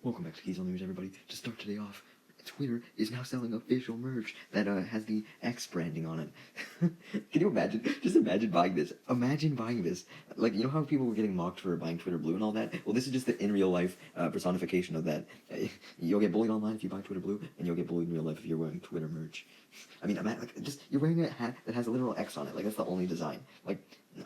Welcome back to Keys on the News, everybody. To start today off, Twitter is now selling official merch that has the X branding on it. Can you imagine? Just imagine buying this. Imagine buying this. Like, you know how people were getting mocked for buying Twitter Blue and all that? Well, this is just the in real life personification of that. You'll get bullied online if you buy Twitter Blue, and you'll get bullied in real life if you're wearing Twitter merch. I mean, just you're wearing a hat that has a literal X on it. Like, that's the only design. Like,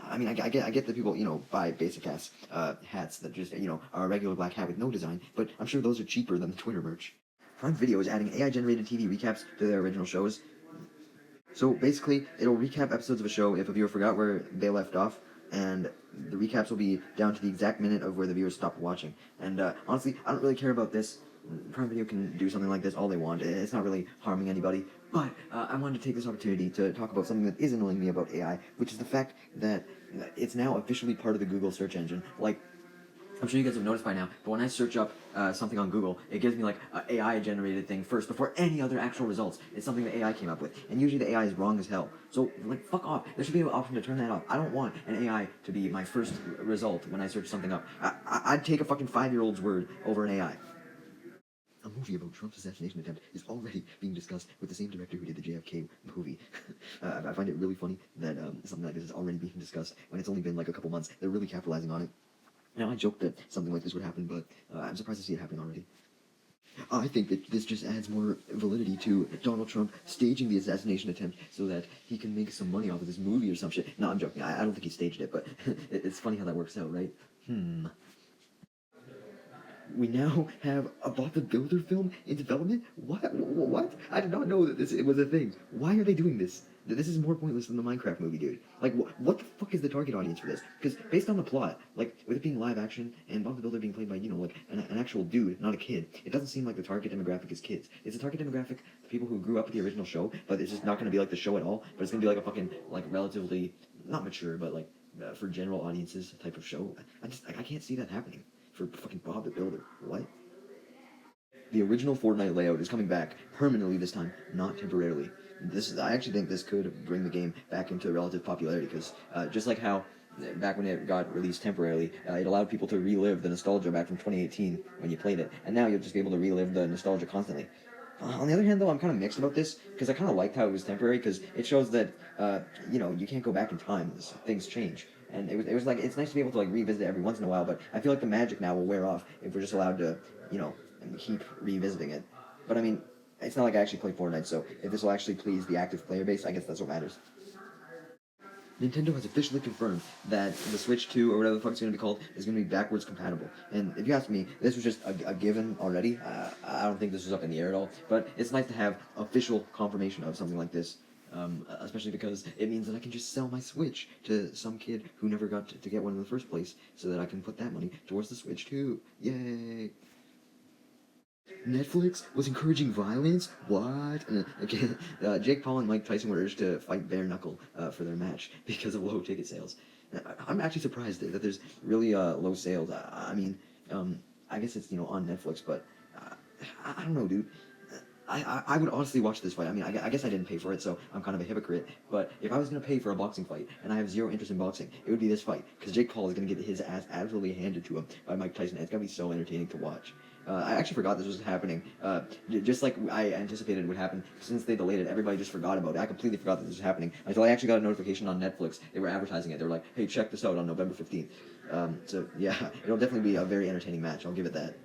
I mean, I get that people, buy basic hats that just, are a regular black hat with no design, but I'm sure those are cheaper than the Twitter merch. Prime Video is adding AI-generated TV recaps to their original shows. So basically, it'll recap episodes of a show if a viewer forgot where they left off, and the recaps will be down to the exact minute of where the viewers stopped watching. And honestly, I don't really care about this. Prime Video can do something like this all they want. It's not really harming anybody. But I wanted to take this opportunity to talk about something that is annoying me about AI, which is the fact that it's now officially part of the Google search engine. Like, I'm sure you guys have noticed by now, but when I search up something on Google, it gives me like an AI-generated thing first before any other actual results. It's something that AI came up with, and usually the AI is wrong as hell. So, like, fuck off. There should be an option to turn that off. I don't want an AI to be my first result when I search something up. I'd take a fucking 5-year-old's word over an AI. A movie about Trump's assassination attempt is already being discussed with the same director who did the JFK movie. I find it really funny that something like this is already being discussed when it's only been like a couple months. They're really capitalizing on it. Now, I joked that something like this would happen, but I'm surprised to see it happening already. I think that this just adds more validity to Donald Trump staging the assassination attempt so that he can make some money off of this movie or some shit. No, I'm joking. I don't think he staged it, but it's funny how that works out, right? We now have a Bob the Builder film in development? What? I did not know that it was a thing. Why are they doing this? This is more pointless than the Minecraft movie, dude. Like, what the fuck is the target audience for this? Because based on the plot, like, with it being live action and Bob the Builder being played by, like, an actual dude, not a kid, it doesn't seem like the target demographic is kids. It's a target demographic the people who grew up with the original show, but it's just not going to be like the show at all, but it's going to be like a fucking, like, relatively, not mature, but, like, for general audiences type of show. I can't see that happening for fucking Bob the Builder. What? The original Fortnite layout is coming back permanently this time, not temporarily. I actually think this could bring the game back into relative popularity, because just like how back when it got released temporarily, it allowed people to relive the nostalgia back from 2018 when you played it, and now you'll just be able to relive the nostalgia constantly. On the other hand, though, I'm kind of mixed about this, because I kind of liked how it was temporary, because it shows that, you can't go back in time. Things change. And it was like, it's nice to be able to, like, revisit it every once in a while, but I feel like the magic now will wear off if we're just allowed to, keep revisiting it. But, I mean, it's not like I actually play Fortnite, so if this will actually please the active player base, I guess that's what matters. Nintendo has officially confirmed that the Switch 2, or whatever the fuck it's going to be called, is going to be backwards compatible. And if you ask me, this was just a given already. I don't think this was up in the air at all. But it's nice to have official confirmation of something like this. Especially because it means that I can just sell my Switch to some kid who never got to get one in the first place, so that I can put that money towards the Switch 2. Yay! Netflix was encouraging violence? What? Again, Jake Paul and Mike Tyson were urged to fight bare knuckle for their match because of low ticket sales. I'm actually surprised that there's really low sales. I mean, I guess it's on Netflix, but I don't know, dude. I would honestly watch this fight. I mean, I guess I didn't pay for it, so I'm kind of a hypocrite. But if I was going to pay for a boxing fight, and I have zero interest in boxing, it would be this fight. Because Jake Paul is going to get his ass absolutely handed to him by Mike Tyson. It's going to be so entertaining to watch. I actually forgot this was happening. Just like I anticipated would happen. Since they delayed it, everybody just forgot about it. I completely forgot that this was happening until I actually got a notification on Netflix. They were advertising it. They were like, hey, check this out on November 15th. So, yeah, it'll definitely be a very entertaining match. I'll give it that.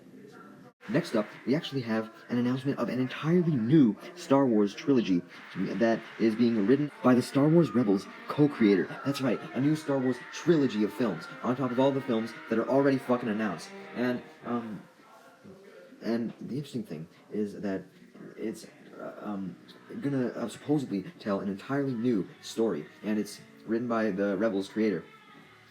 Next up, we actually have an announcement of an entirely new Star Wars trilogy that is being written by the Star Wars Rebels co-creator. That's right, a new Star Wars trilogy of films, on top of all the films that are already fucking announced. And the interesting thing is that it's gonna supposedly tell an entirely new story, and it's written by the Rebels creator.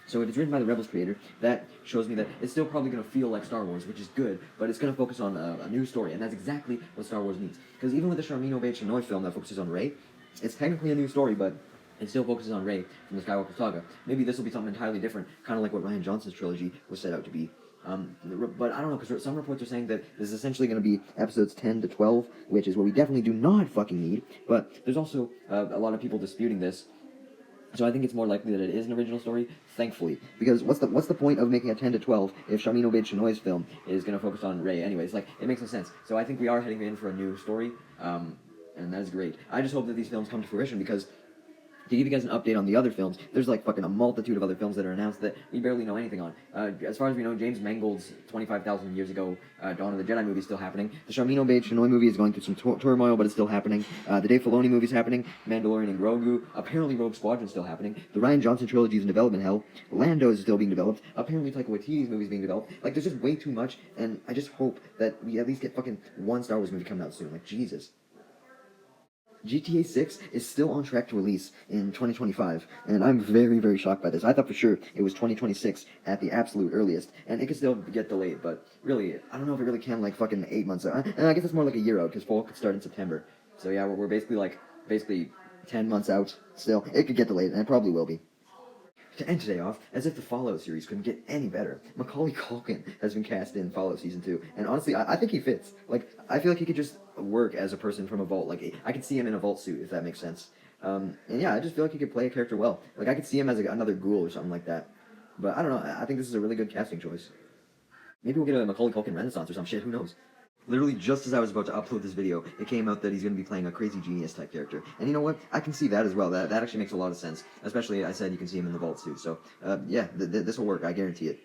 So if it's written by the Rebels creator, that shows me that it's still probably going to feel like Star Wars, which is good, but it's going to focus on a new story, and that's exactly what Star Wars needs. Because even with the Charmin Obaid-Chinoy film that focuses on Rey, it's technically a new story, but it still focuses on Rey from the Skywalker Saga. Maybe this will be something entirely different, kind of like what Rian Johnson's trilogy was set out to be. But I don't know, because some reports are saying that this is essentially going to be episodes 10 to 12, which is what we definitely do not fucking need, but there's also a lot of people disputing this. So I think it's more likely that it is an original story, thankfully. Because what's the point of making a 10 to 12 if Shamin Obaid-Chinoy's film is going to focus on Rey anyways? Like, it makes no sense. So I think we are heading in for a new story, and that is great. I just hope that these films come to fruition because to give you guys an update on the other films, there's like fucking a multitude of other films that are announced that we barely know anything on. As far as we know, James Mangold's 25,000 years ago Dawn of the Jedi movie is still happening. The Shamin Obaid-Chinoy movie is going through some turmoil, but it's still happening. The Dave Filoni movie is happening. Mandalorian and Grogu. Apparently Rogue Squadron is still happening. The Rian Johnson trilogy is in development hell. Lando is still being developed. Apparently Taika Waititi's movie is being developed. Like, there's just way too much, and I just hope that we at least get fucking one Star Wars movie coming out soon. Like, Jesus. GTA 6 is still on track to release in 2025, and I'm very, very shocked by this. I thought for sure it was 2026 at the absolute earliest, and it could still get delayed, but really, I don't know if it really can, like, fucking 8 months out. And I guess it's more like a year out, because fall could start in September. So yeah, we're basically 10 months out still. It could get delayed, and it probably will be. To end today off, as if the Fallout series couldn't get any better, Macaulay Culkin has been cast in Fallout Season 2, and honestly, I think he fits. Like, I feel like he could just work as a person from a vault. Like, I could see him in a vault suit, if that makes sense. And yeah, I just feel like he could play a character well. Like, I could see him as another ghoul or something like that. But I don't know, I think this is a really good casting choice. Maybe we'll get a Macaulay Culkin renaissance or some shit, who knows? Literally, just as I was about to upload this video, it came out that he's going to be playing a crazy genius type character. And you know what? I can see that as well. That actually makes a lot of sense. Especially, I said you can see him in the vault suit. So, yeah, this will work. I guarantee it.